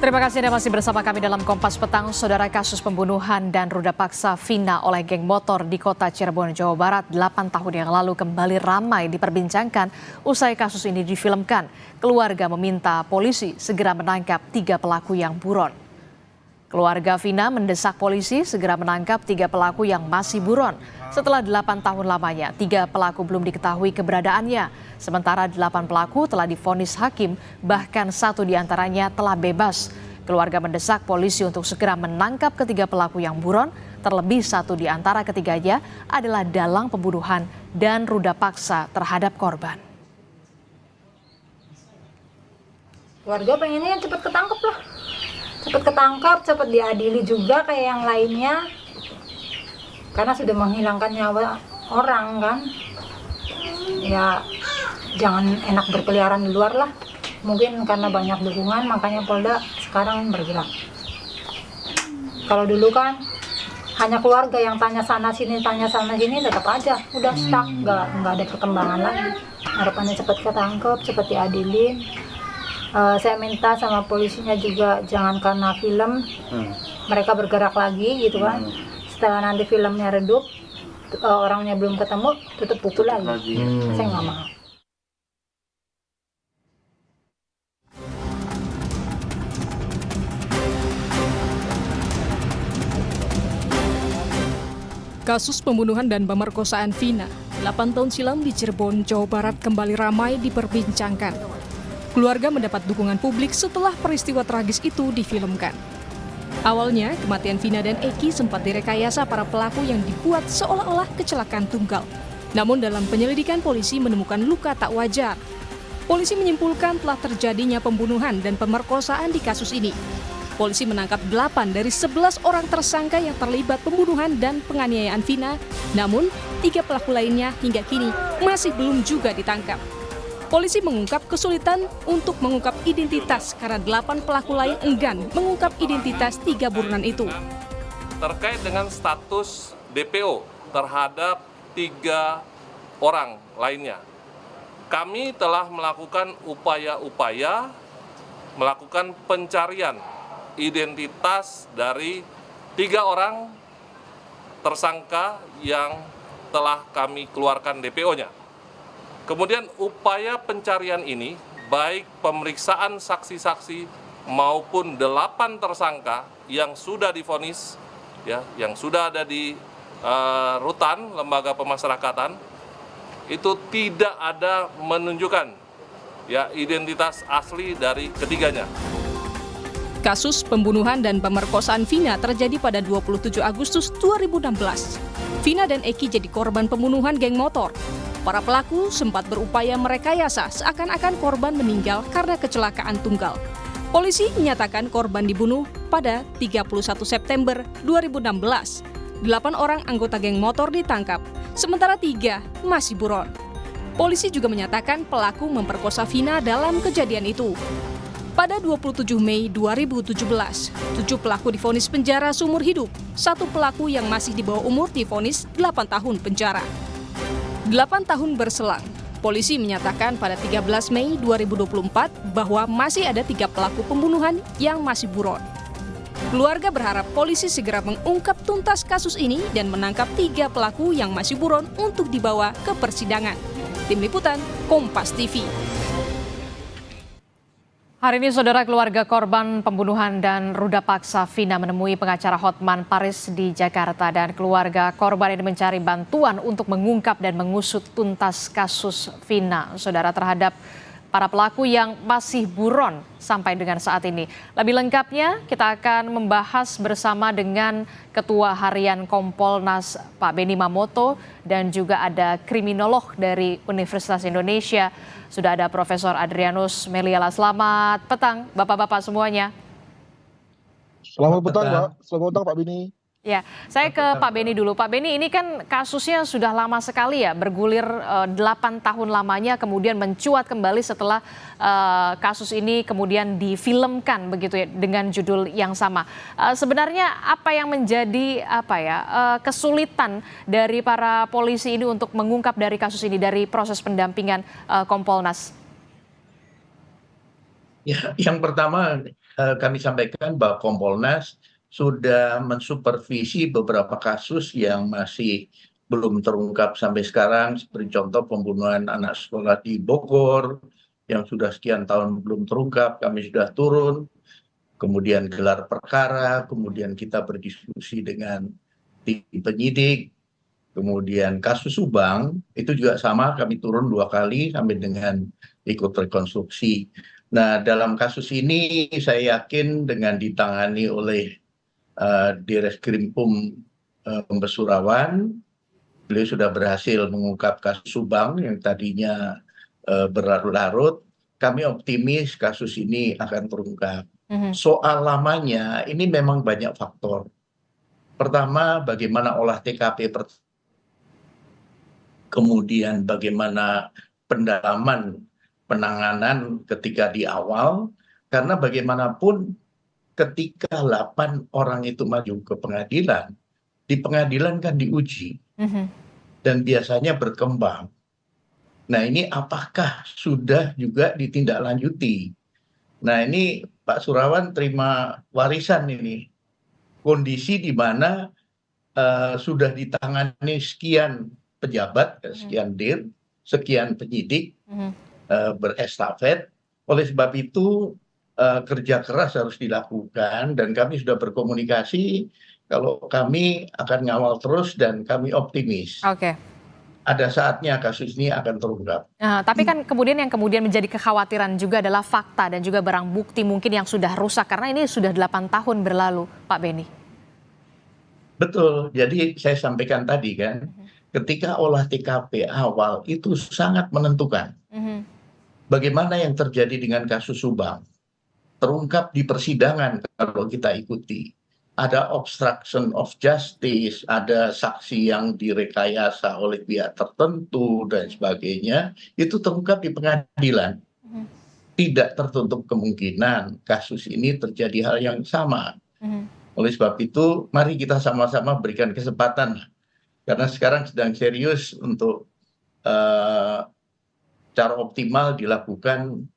Terima kasih Anda masih bersama kami dalam Kompas Petang. Saudara, kasus pembunuhan dan ruda paksa Vina oleh geng motor di kota Cirebon, Jawa Barat 8 tahun yang lalu kembali ramai diperbincangkan usai kasus ini difilmkan. Keluarga meminta polisi segera menangkap 3 pelaku yang buron. Keluarga Vina mendesak polisi segera menangkap 3 pelaku yang masih buron. Setelah 8 tahun lamanya, 3 pelaku belum diketahui keberadaannya. Sementara 8 pelaku telah divonis hakim, bahkan 1 diantaranya telah bebas. Keluarga mendesak polisi untuk segera menangkap ketiga pelaku yang buron, terlebih 1 di antara ketiganya adalah dalang pembunuhan dan ruda paksa terhadap korban. Keluarga pengennya cepat ketangkep lah. Cepat ketangkap, cepat diadili juga kayak yang lainnya. Karena sudah menghilangkan nyawa orang kan. Ya jangan enak berkeliaran di luar lah. Mungkin karena banyak dukungan makanya Polda sekarang bergerak. Kalau dulu kan hanya keluarga yang tanya sana sini tetap aja udah stuck, nggak ada perkembangan lagi. Harapannya cepat ketangkep, cepat diadilin. Saya minta sama polisinya juga jangan karena film mereka bergerak lagi gitu kan. Setelah nanti filmnya redup, orangnya belum ketemu, tutup buku lagi. Saya nggak mau. Kasus pembunuhan dan pemerkosaan Vina 8 tahun silam di Cirebon, Jawa Barat kembali ramai diperbincangkan. Keluarga mendapat dukungan publik setelah peristiwa tragis itu difilmkan. Awalnya, kematian Vina dan Eki sempat direkayasa para pelaku yang dibuat seolah-olah kecelakaan tunggal. Namun dalam penyelidikan polisi menemukan luka tak wajar. Polisi menyimpulkan telah terjadinya pembunuhan dan pemerkosaan di kasus ini. Polisi menangkap 8 dari 11 orang tersangka yang terlibat pembunuhan dan penganiayaan Vina, namun 3 pelaku lainnya hingga kini masih belum juga ditangkap. Polisi mengungkap kesulitan untuk mengungkap identitas karena 8 pelaku lain enggan mengungkap identitas 3 buronan itu. Terkait dengan status DPO terhadap 3 orang lainnya, kami telah melakukan upaya-upaya melakukan pencarian identitas dari 3 orang tersangka yang telah kami keluarkan DPO-nya. Kemudian upaya pencarian ini, baik pemeriksaan saksi-saksi maupun 8 tersangka yang sudah divonis, ya, yang sudah ada di rutan lembaga pemasyarakatan, itu tidak ada menunjukkan ya identitas asli dari ketiganya. Kasus pembunuhan dan pemerkosaan Vina terjadi pada 27 Agustus 2016. Vina dan Eki jadi korban pembunuhan geng motor. Para pelaku sempat berupaya merekayasa seakan-akan korban meninggal karena kecelakaan tunggal. Polisi menyatakan korban dibunuh pada 31 September 2016. 8 orang anggota geng motor ditangkap, sementara 3 masih buron. Polisi juga menyatakan pelaku memperkosa Vina dalam kejadian itu. Pada 27 Mei 2017, 7 pelaku divonis penjara seumur hidup. 1 pelaku yang masih di bawah umur divonis 8 tahun penjara. 8 tahun berselang, polisi menyatakan pada 13 Mei 2024 bahwa masih ada 3 pelaku pembunuhan yang masih buron. Keluarga berharap polisi segera mengungkap tuntas kasus ini dan menangkap 3 pelaku yang masih buron untuk dibawa ke persidangan. Tim Liputan, Kompas TV. Hari ini saudara, keluarga korban pembunuhan dan ruda paksa Vina menemui pengacara Hotman Paris di Jakarta, dan keluarga korban ini mencari bantuan untuk mengungkap dan mengusut tuntas kasus Vina, saudara, terhadap para pelaku yang masih buron sampai dengan saat ini. Lebih lengkapnya kita akan membahas bersama dengan Ketua Harian Kompolnas Pak Benny Mamoto dan juga ada kriminolog dari Universitas Indonesia. Sudah ada Profesor Adrianus Meliala. Selamat petang Bapak-bapak semuanya. Selamat petang Pak, selamat petang Pak Benny. Ya, saya ke Pak Benny dulu. Pak Benny, ini kan kasusnya sudah lama sekali ya, bergulir 8 tahun lamanya, kemudian mencuat kembali setelah kasus ini kemudian difilmkan begitu ya, dengan judul yang sama. Sebenarnya apa yang menjadi kesulitan dari para polisi ini untuk mengungkap dari kasus ini, dari proses pendampingan Kompolnas? Ya, yang pertama kami sampaikan bahwa Kompolnas sudah mensupervisi beberapa kasus yang masih belum terungkap sampai sekarang, seperti contoh pembunuhan anak sekolah di Bogor yang sudah sekian tahun belum terungkap, kami sudah turun, kemudian gelar perkara, kemudian kita berdiskusi dengan tim penyidik, kemudian kasus Subang itu juga sama, kami turun 2 kali sampai dengan ikut rekonstruksi. Nah, dalam kasus ini saya yakin dengan ditangani oleh Direskrimpum Pembesurawan, beliau sudah berhasil mengungkap kasus Subang yang tadinya berlarut-larut. Kami optimis kasus ini akan terungkap. Soal lamanya, ini memang banyak faktor. Pertama, bagaimana olah TKP, kemudian bagaimana pendalaman penanganan ketika di awal, karena bagaimanapun ketika 8 orang itu maju ke pengadilan, di pengadilan kan diuji dan biasanya berkembang. Nah, ini apakah sudah juga ditindaklanjuti? Nah, ini Pak Surawan terima warisan ini, kondisi di mana sudah ditangani sekian pejabat, sekian dir, sekian penyidik, berestafet. Oleh sebab itu kerja keras harus dilakukan dan kami sudah berkomunikasi kalau kami akan ngawal terus dan kami optimis. Oke. Ada saatnya kasus ini akan terungkap. Nah, tapi kan kemudian menjadi kekhawatiran juga adalah fakta dan juga barang bukti mungkin yang sudah rusak karena ini sudah 8 tahun berlalu, Pak Beni. Betul, jadi saya sampaikan tadi kan, ketika olah TKP awal itu sangat menentukan. Bagaimana yang terjadi dengan kasus Subang? Terungkap di persidangan kalau kita ikuti. Ada obstruction of justice, ada saksi yang direkayasa oleh pihak tertentu dan sebagainya, itu terungkap di pengadilan. Tidak tertutup kemungkinan kasus ini terjadi hal yang sama. Oleh sebab itu, mari kita sama-sama berikan kesempatan. Karena sekarang sedang serius untuk secara optimal dilakukan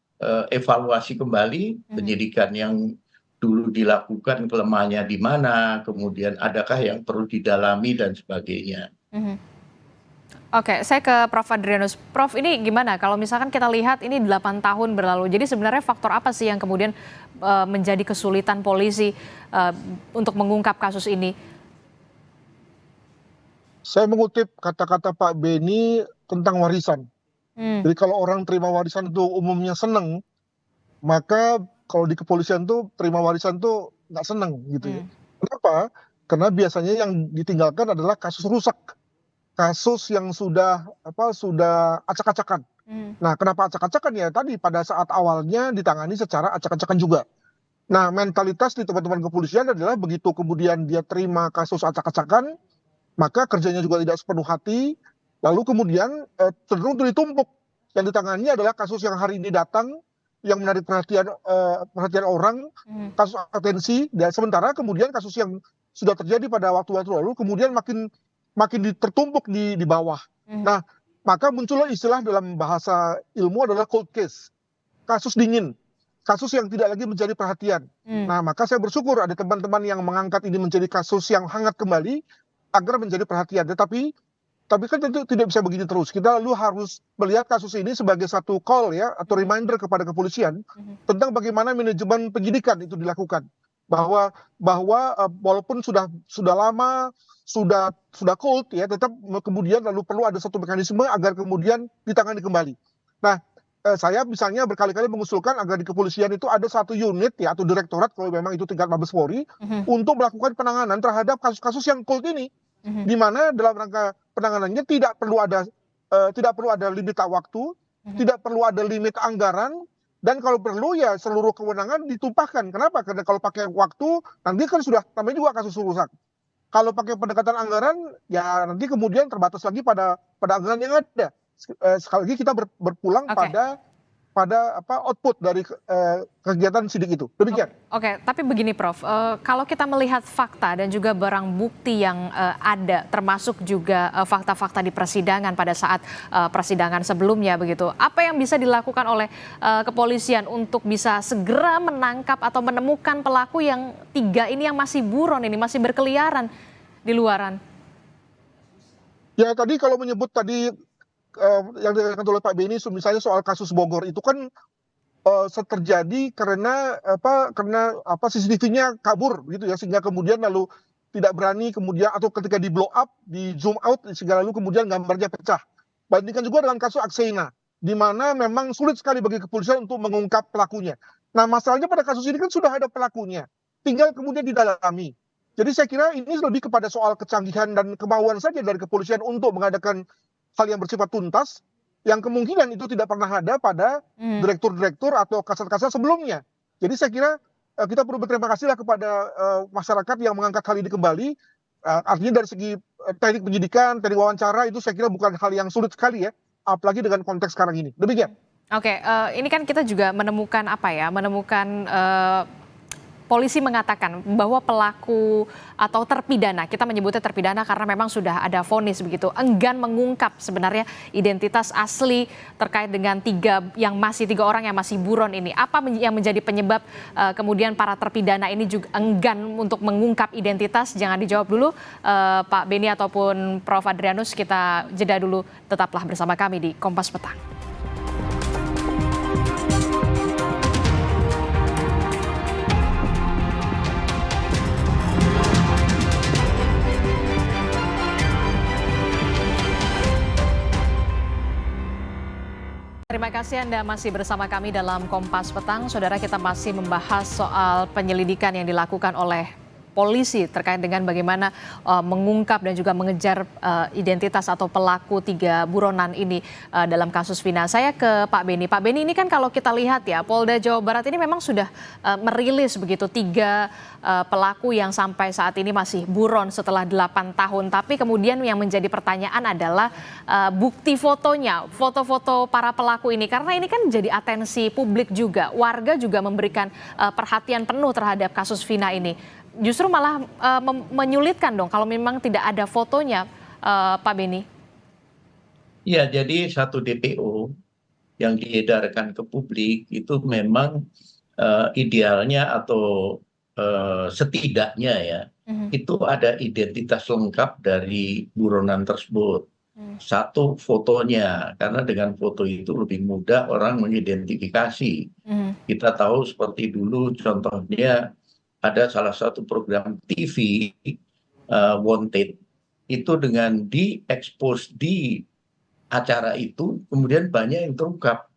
evaluasi kembali penyidikan yang dulu dilakukan, kelemahannya di mana, kemudian adakah yang perlu didalami dan sebagainya. Oke, saya ke Prof. Adrianus. Prof, ini gimana kalau misalkan kita lihat ini 8 tahun berlalu, jadi sebenarnya faktor apa sih yang kemudian menjadi kesulitan polisi untuk mengungkap kasus ini? Saya mengutip kata-kata Pak Beni tentang warisan. Jadi kalau orang terima warisan itu umumnya seneng, maka kalau di kepolisian tuh terima warisan tuh nggak seneng gitu ya. Kenapa? Karena biasanya yang ditinggalkan adalah kasus rusak, kasus yang sudah acak-acakan. Nah, kenapa acak-acakan ya? Tadi pada saat awalnya ditangani secara acak-acakan juga. Nah, mentalitas di teman-teman kepolisian adalah begitu kemudian dia terima kasus acak-acakan, maka kerjanya juga tidak sepenuh hati, lalu kemudian cenderung ditumpuk. Yang ditangani adalah kasus yang hari ini datang, yang menarik perhatian orang, kasus atensi, dan sementara kemudian kasus yang sudah terjadi pada waktu-waktu lalu kemudian makin tertumpuk di bawah. Nah, maka muncullah istilah dalam bahasa ilmu adalah cold case, kasus dingin, kasus yang tidak lagi menjadi perhatian. Nah, maka saya bersyukur ada teman-teman yang mengangkat ini menjadi kasus yang hangat kembali agar menjadi perhatian. Tetapi kan tentu tidak bisa begini terus. Kita lalu harus melihat kasus ini sebagai satu call ya atau reminder kepada kepolisian tentang bagaimana manajemen penyidikan itu dilakukan. Bahwa walaupun sudah lama, sudah cold ya, tetap kemudian lalu perlu ada satu mekanisme agar kemudian ditangani kembali. Nah, saya misalnya berkali-kali mengusulkan agar di kepolisian itu ada satu unit ya atau direktorat kalau memang itu tingkat Mabes Polri untuk melakukan penanganan terhadap kasus-kasus yang cold ini. Di mana dalam rangka penanganannya tidak perlu ada limit waktu, tidak perlu ada limit anggaran, dan kalau perlu ya seluruh kewenangan ditumpahkan. Kenapa? Karena kalau pakai waktu nanti kan sudah namanya juga kasus rusak. Kalau pakai pendekatan anggaran ya nanti kemudian terbatas lagi pada anggaran yang ada. Sekali lagi kita berpulang pada pada output dari kegiatan sidik itu. Demikian. Oke, tapi begini Prof, kalau kita melihat fakta dan juga barang bukti yang ada, termasuk juga fakta-fakta di persidangan pada saat persidangan sebelumnya begitu, apa yang bisa dilakukan oleh kepolisian untuk bisa segera menangkap atau menemukan pelaku yang 3 ini yang masih buron ini, masih berkeliaran di luaran? Ya tadi kalau menyebut tadi yang dikatakan oleh Pak Beni, misalnya soal kasus Bogor itu kan terjadi karena CCTV-nya kabur gitu ya, sehingga kemudian lalu tidak berani kemudian, atau ketika di blow up, di zoom out, sehingga lalu kemudian gambarnya pecah. Bandingkan juga dengan kasus Akseina, di mana memang sulit sekali bagi kepolisian untuk mengungkap pelakunya. Nah masalahnya pada kasus ini kan sudah ada pelakunya, tinggal kemudian didalami. Jadi saya kira ini lebih kepada soal kecanggihan dan kemauan saja dari kepolisian untuk mengadakan hal yang bersifat tuntas, yang kemungkinan itu tidak pernah ada pada direktur-direktur atau kasat-kasat sebelumnya. Jadi saya kira kita perlu berterima kasih lah kepada masyarakat yang mengangkat hal ini kembali. Artinya dari segi teknik penyidikan, teknik wawancara, itu saya kira bukan hal yang sulit sekali ya, apalagi dengan konteks sekarang ini. Demikian. Oke, ini kan kita juga menemukan polisi mengatakan bahwa pelaku atau terpidana, kita menyebutnya terpidana karena memang sudah ada vonis begitu, enggan mengungkap sebenarnya identitas asli terkait dengan 3 orang yang masih buron ini. Apa yang menjadi penyebab kemudian para terpidana ini juga enggan untuk mengungkap identitas? Jangan dijawab dulu Pak Beni ataupun Prof Adrianus, kita jeda dulu, tetaplah bersama kami di Kompas Petang. Terima kasih Anda masih bersama kami dalam Kompas Petang. Saudara, kita masih membahas soal penyelidikan yang dilakukan oleh polisi terkait dengan bagaimana mengungkap dan juga mengejar identitas atau pelaku 3 buronan ini dalam kasus Vina. Saya ke Pak Beni. Pak Beni, ini kan kalau kita lihat ya, Polda Jawa Barat ini memang sudah merilis begitu 3 pelaku yang sampai saat ini masih buron setelah 8 tahun. Tapi kemudian yang menjadi pertanyaan adalah bukti fotonya, foto-foto para pelaku ini. Karena ini kan jadi atensi publik juga. Warga juga memberikan perhatian penuh terhadap kasus Vina ini. Justru malah menyulitkan dong kalau memang tidak ada fotonya, Pak Beni. Ya, jadi satu DPO yang diedarkan ke publik itu memang idealnya atau setidaknya ya, itu ada identitas lengkap dari buronan tersebut. Satu, fotonya, karena dengan foto itu lebih mudah orang mengidentifikasi. Kita tahu seperti dulu contohnya, ada salah satu program TV Wanted itu dengan diekspos di acara itu kemudian banyak yang terungkap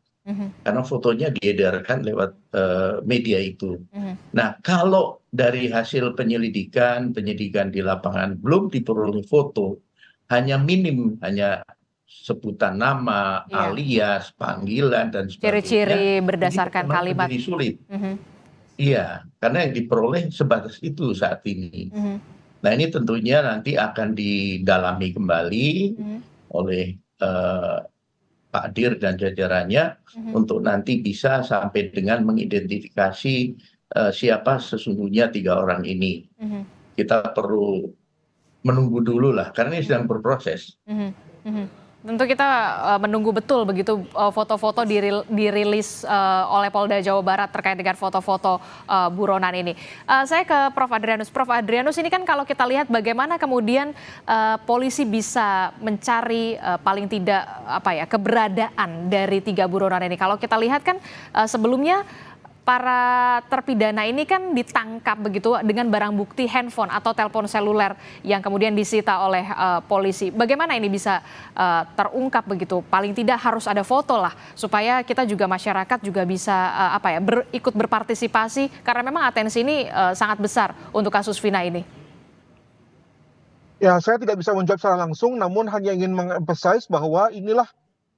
karena fotonya diedarkan lewat media itu. Nah, kalau dari hasil penyidikan di lapangan belum diperoleh foto, hanya minim, hanya sebutan nama, alias, panggilan dan sebagainya. Ciri-ciri berdasarkan kalimat. Jadi sulit. Iya, karena yang diperoleh sebatas itu saat ini. Nah, ini tentunya nanti akan didalami kembali oleh Pak Dir dan jajarannya untuk nanti bisa sampai dengan mengidentifikasi siapa sesungguhnya 3 orang ini. Kita perlu menunggu dulu lah, karena ini sedang berproses. Tentu kita menunggu betul begitu foto-foto dirilis oleh Polda Jawa Barat terkait dengan foto-foto buronan ini. Saya ke Prof Adrianus. Prof Adrianus, ini kan kalau kita lihat bagaimana kemudian polisi bisa mencari paling tidak keberadaan dari 3 buronan ini. Kalau kita lihat kan sebelumnya para terpidana ini kan ditangkap begitu dengan barang bukti handphone atau telepon seluler yang kemudian disita oleh polisi. Bagaimana ini bisa terungkap begitu? Paling tidak harus ada foto lah supaya kita juga masyarakat juga bisa ikut berpartisipasi karena memang atensi ini sangat besar untuk kasus Vina ini. Ya, saya tidak bisa menjawab secara langsung, namun hanya ingin mengemphasize bahwa inilah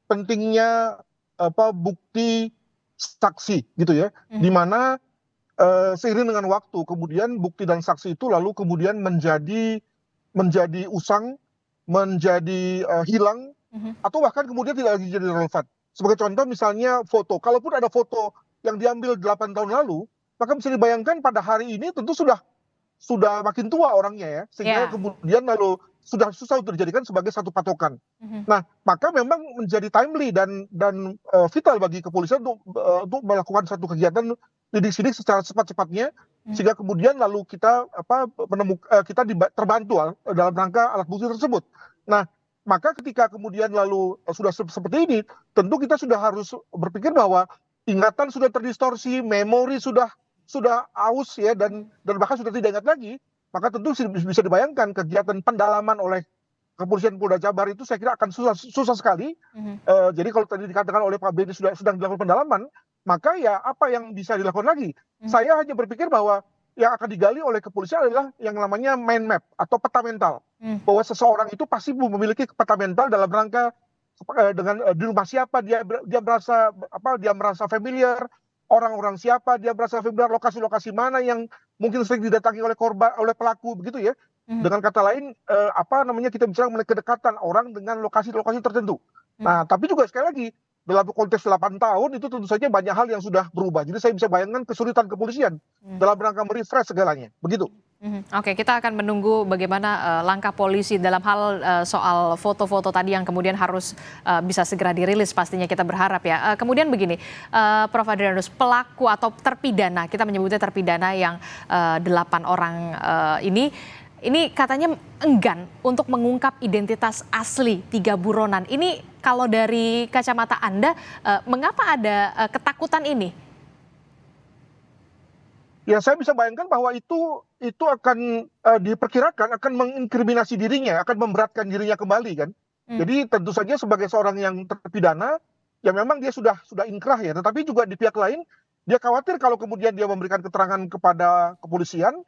pentingnya bukti saksi gitu ya, di mana seiring dengan waktu kemudian bukti dan saksi itu lalu kemudian menjadi usang, menjadi hilang, atau bahkan kemudian tidak lagi jadi relevan. Sebagai contoh misalnya foto, kalaupun ada foto yang diambil 8 tahun lalu, maka bisa dibayangkan pada hari ini tentu sudah makin tua orangnya ya, sehingga Ya. kemudian lalu sudah susah untuk dijadikan sebagai satu patokan. Nah, maka memang menjadi timely dan vital bagi kepolisian untuk melakukan satu kegiatan lidik-sidik secara cepat-cepatnya, sehingga kemudian lalu kita terbantu dalam rangka alat bukti tersebut. Nah, maka ketika kemudian lalu sudah seperti ini, tentu kita sudah harus berpikir bahwa ingatan sudah terdistorsi, memori sudah aus ya, dan bahkan sudah tidak ingat lagi, maka tentu bisa dibayangkan kegiatan pendalaman oleh kepolisian Polda Jabar itu saya kira akan susah sekali. Jadi kalau tadi dikatakan oleh Pak Beni sedang dilakukan pendalaman, maka ya apa yang bisa dilakukan lagi? Saya hanya berpikir bahwa yang akan digali oleh kepolisian adalah yang namanya mind map atau peta mental, bahwa seseorang itu pasti memiliki peta mental dalam rangka dengan di rumah siapa dia merasa familiar, orang-orang siapa dia merasa familiar, lokasi-lokasi mana yang mungkin sering didatangi oleh pelaku begitu ya. Dengan kata lain kita bicara mengenai kedekatan orang dengan lokasi-lokasi tertentu. Nah, tapi juga sekali lagi dalam konteks 8 tahun itu tentu saja banyak hal yang sudah berubah. Jadi saya bisa bayangkan kesulitan kepolisian dalam rangka merefresh segalanya. Begitu. Oke, kita akan menunggu bagaimana langkah polisi dalam hal soal foto-foto tadi yang kemudian harus bisa segera dirilis, pastinya kita berharap ya. Kemudian begini, Prof. Adrianus, pelaku atau terpidana, kita menyebutnya terpidana yang 8 orang ini katanya enggan untuk mengungkap identitas asli 3 buronan. Ini kalau dari kacamata Anda, mengapa ada ketakutan ini? Ya, saya bisa bayangkan bahwa itu akan diperkirakan akan menginkriminasi dirinya, akan memberatkan dirinya kembali kan. Jadi tentu saja sebagai seorang yang terpidana, ya memang dia sudah inkrah ya. Tetapi juga di pihak lain, dia khawatir kalau kemudian dia memberikan keterangan kepada kepolisian,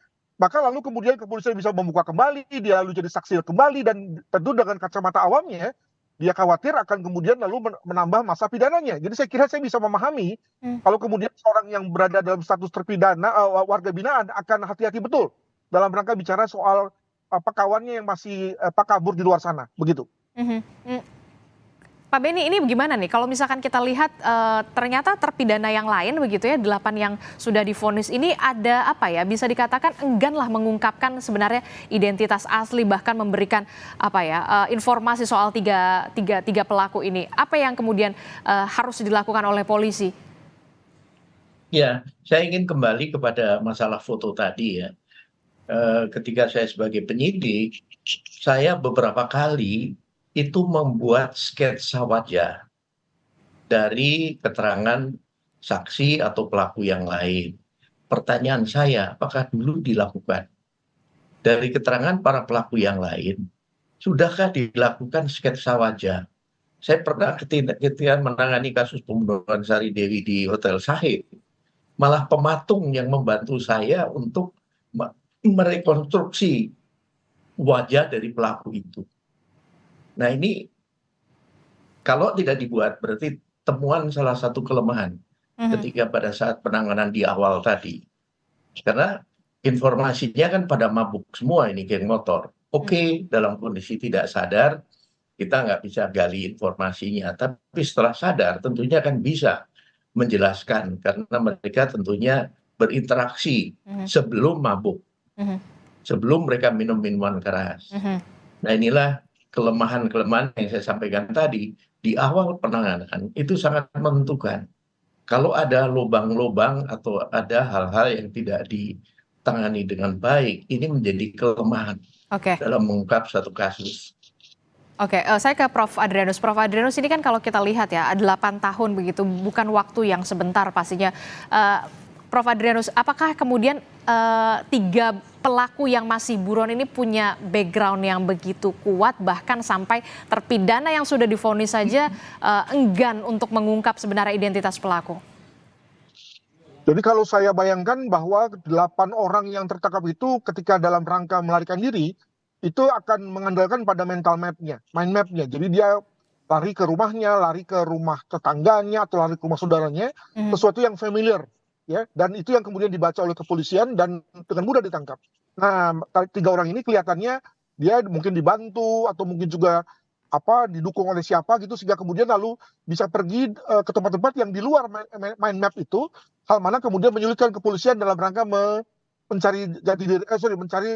maka lalu kemudian kepolisian bisa membuka kembali, dia lalu jadi saksi kembali, dan tentu dengan kacamata awamnya, dia khawatir akan kemudian lalu menambah masa pidananya. Jadi saya kira saya bisa memahami kalau kemudian seorang yang berada dalam status terpidana, warga binaan akan hati-hati betul dalam rangka bicara soal kawannya yang masih kabur di luar sana, begitu. Pak Beni, ini bagaimana nih kalau misalkan kita lihat ternyata terpidana yang lain begitu ya, 8 yang sudah divonis ini ada bisa dikatakan enggan lah mengungkapkan sebenarnya identitas asli, bahkan memberikan informasi soal tiga pelaku ini. Apa yang kemudian harus dilakukan oleh polisi? Ya, saya ingin kembali kepada masalah foto tadi ya. Ketika saya sebagai penyidik, saya beberapa kali itu membuat sketsa wajah dari keterangan saksi atau pelaku yang lain. Pertanyaan saya, apakah dulu dilakukan? Dari keterangan para pelaku yang lain, sudahkah dilakukan sketsa wajah? Saya pernah ketika menangani kasus pembunuhan Sari Dewi di Hotel Sahid, malah pematung yang membantu saya untuk merekonstruksi wajah dari pelaku itu. Nah, ini kalau tidak dibuat berarti temuan salah satu kelemahan ketika pada saat penanganan di awal tadi. Karena informasinya kan pada mabuk semua ini geng motor. Oke, dalam kondisi tidak sadar kita nggak bisa gali informasinya. Tapi setelah sadar tentunya kan bisa menjelaskan karena mereka tentunya berinteraksi sebelum mabuk. Sebelum mereka minum minuman keras. Nah, inilah kelemahan-kelemahan yang saya sampaikan tadi di awal penanganan itu sangat menentukan. Kalau ada lubang-lubang atau ada hal-hal yang tidak ditangani dengan baik, ini menjadi kelemahan dalam mengungkap satu kasus. Oke, saya ke Prof. Adrianus. Prof. Adrianus, ini kan kalau kita lihat ya, 8 tahun begitu, bukan waktu yang sebentar pastinya. Prof. Adrianus, apakah kemudian 3 pelaku yang masih buron ini punya background yang begitu kuat, bahkan sampai terpidana yang sudah divonis saja enggan untuk mengungkap sebenarnya identitas pelaku? Jadi kalau saya bayangkan bahwa 8 orang yang tertangkap itu ketika dalam rangka melarikan diri, itu akan mengandalkan pada mental map-nya, mind map-nya. Jadi dia lari ke rumahnya, lari ke rumah tetangganya, atau lari ke rumah saudaranya, sesuatu yang familiar. Ya, dan itu yang kemudian dibaca oleh kepolisian dan dengan mudah ditangkap. Nah, 3 orang ini kelihatannya dia mungkin dibantu atau mungkin juga didukung oleh siapa gitu, sehingga kemudian lalu bisa pergi ke tempat-tempat yang di luar mind map itu, hal mana kemudian menyulitkan kepolisian dalam rangka mencari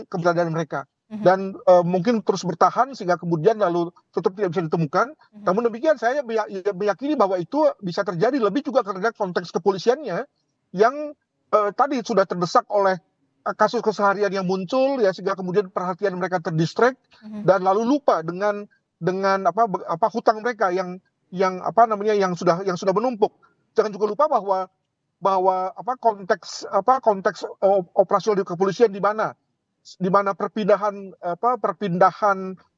keberadaan mereka. Dan mungkin terus bertahan sehingga kemudian lalu tetap tidak bisa ditemukan. Namun demikian saya meyakini bahwa itu bisa terjadi lebih juga karena konteks kepolisiannya yang tadi sudah terdesak oleh kasus keseharian yang muncul ya, sehingga kemudian perhatian mereka terdistract dan lalu lupa dengan hutang mereka yang sudah menumpuk. Jangan juga lupa bahwa konteks operasional di kepolisian di mana perpindahan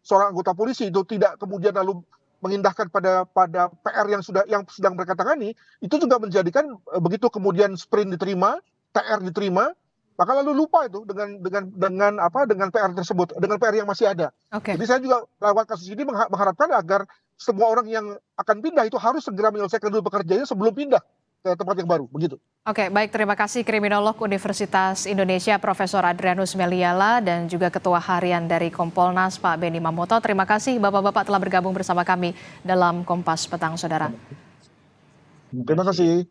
seorang anggota polisi itu tidak kemudian lalu mengindahkan pada PR yang sedang mereka tangani, itu juga menjadikan begitu kemudian sprint diterima, TR diterima, maka lalu lupa itu dengan PR tersebut, dengan PR yang masih ada. Jadi saya juga lewat kasus ini mengharapkan agar semua orang yang akan pindah itu harus segera menyelesaikan dulu pekerjaannya sebelum pindah ke tempat yang baru, begitu. Oke, baik, terima kasih Kriminolog Universitas Indonesia Profesor Adrianus Meliala dan juga Ketua Harian dari Kompolnas Pak Benny Mamoto. Terima kasih Bapak-Bapak telah bergabung bersama kami dalam Kompas Petang, Saudara. Terima kasih.